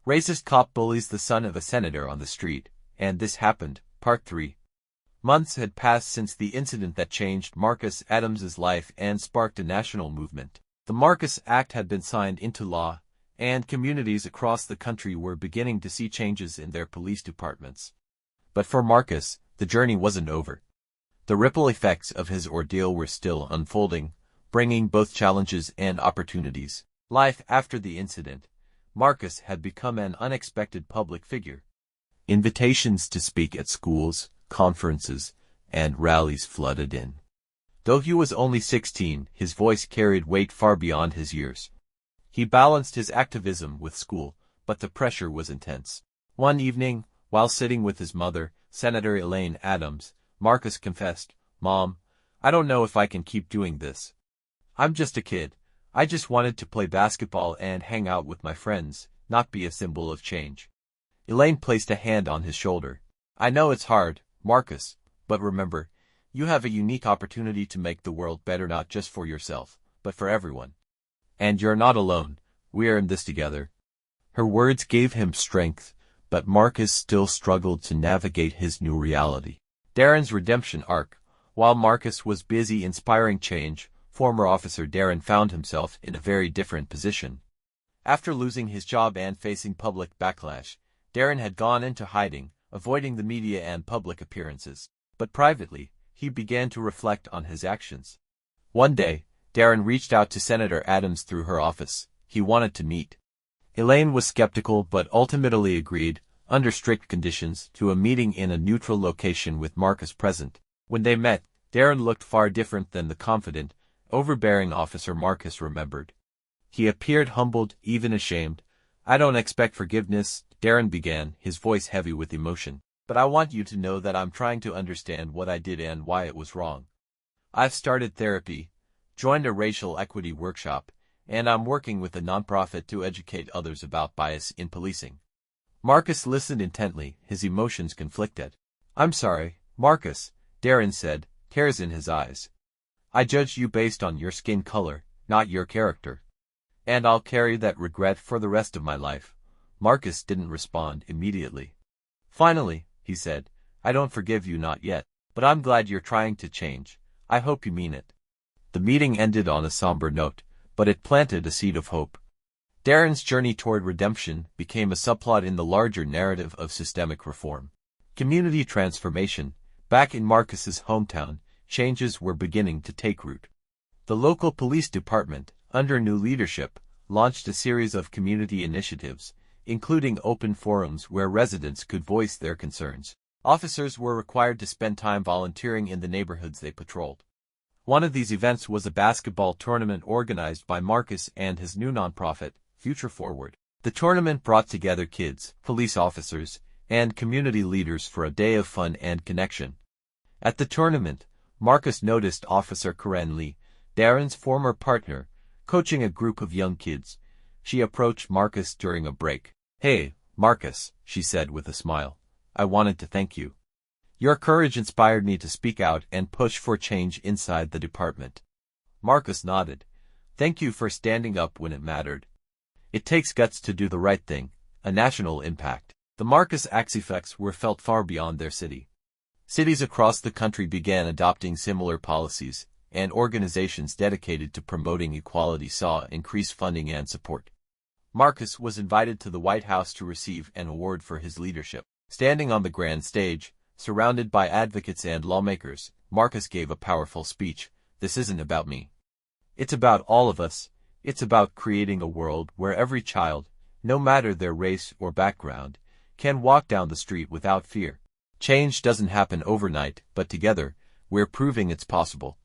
Racist cop bullies the son of a senator on the street, and this happened. Part 3. Months had passed since the incident that changed Marcus Adams's life and sparked a national movement. The Marcus Act had been signed into law, and communities across the country were beginning to see changes in their police departments. But for Marcus, the journey wasn't over. The ripple effects of his ordeal were still unfolding, bringing both challenges and opportunities. Life after the incident, Marcus had become an unexpected public figure. Invitations to speak at schools, conferences, and rallies flooded in. Though he was only 16, his voice carried weight far beyond his years. He balanced his activism with school, but the pressure was intense. One evening, while sitting with his mother, Senator Elaine Adams, Marcus confessed, "Mom, I don't know if I can keep doing this. I'm just a kid. I just wanted to play basketball and hang out with my friends, not be a symbol of change." Elaine placed a hand on his shoulder. "I know it's hard, Marcus, but remember, you have a unique opportunity to make the world better not just for yourself, but for everyone. And you're not alone. We are in this together." Her words gave him strength, but Marcus still struggled to navigate his new reality. Darren's redemption arc. While Marcus was busy inspiring change, former officer Darren found himself in a very different position. After losing his job and facing public backlash, Darren had gone into hiding, avoiding the media and public appearances. But privately, he began to reflect on his actions. One day, Darren reached out to Senator Adams through her office. He wanted to meet. Elaine was skeptical but ultimately agreed, under strict conditions, to a meeting in a neutral location with Marcus present. When they met, Darren looked far different than the confident, overbearing officer Marcus remembered. He appeared humbled, even ashamed. "I don't expect forgiveness," Darren began, his voice heavy with emotion. "But I want you to know that I'm trying to understand what I did and why it was wrong. I've started therapy, joined a racial equity workshop, and I'm working with a nonprofit to educate others about bias in policing." Marcus listened intently, his emotions conflicted. "I'm sorry, Marcus," Darren said, tears in his eyes. "I judged you based on your skin color, not your character. And I'll carry that regret for the rest of my life." Marcus didn't respond immediately. Finally, he said, "I don't forgive you, not yet, but I'm glad you're trying to change. I hope you mean it." The meeting ended on a somber note, but it planted a seed of hope. Darren's journey toward redemption became a subplot in the larger narrative of systemic reform. Community transformation. Back in Marcus's hometown, changes were beginning to take root. The local police department, under new leadership, launched a series of community initiatives, including open forums where residents could voice their concerns. Officers were required to spend time volunteering in the neighborhoods they patrolled. One of these events was a basketball tournament organized by Marcus and his new nonprofit, Future Forward. The tournament brought together kids, police officers, and community leaders for a day of fun and connection. At the tournament, Marcus noticed Officer Karen Lee, Darren's former partner, coaching a group of young kids. She approached Marcus during a break. "Hey, Marcus," she said with a smile. "I wanted to thank you. Your courage inspired me to speak out and push for change inside the department." Marcus nodded. "Thank you for standing up when it mattered. It takes guts to do the right thing." A national impact. The Marcus Act's effects were felt far beyond their city. Cities across the country began adopting similar policies, and organizations dedicated to promoting equality saw increased funding and support. Marcus was invited to the White House to receive an award for his leadership. Standing on the grand stage, surrounded by advocates and lawmakers, Marcus gave a powerful speech. "This isn't about me. It's about all of us. It's about creating a world where every child, no matter their race or background, can walk down the street without fear. Change doesn't happen overnight, but together, we're proving it's possible."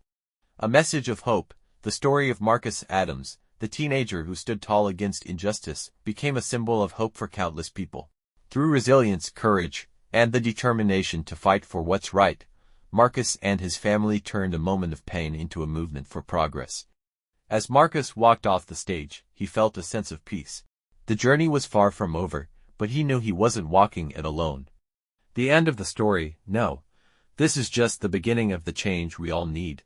A message of hope. The story of Marcus Adams, the teenager who stood tall against injustice, became a symbol of hope for countless people. Through resilience, courage, and the determination to fight for what's right, Marcus and his family turned a moment of pain into a movement for progress. As Marcus walked off the stage, he felt a sense of peace. The journey was far from over, but he knew he wasn't walking it alone. The end of the story? No. This is just the beginning of the change we all need.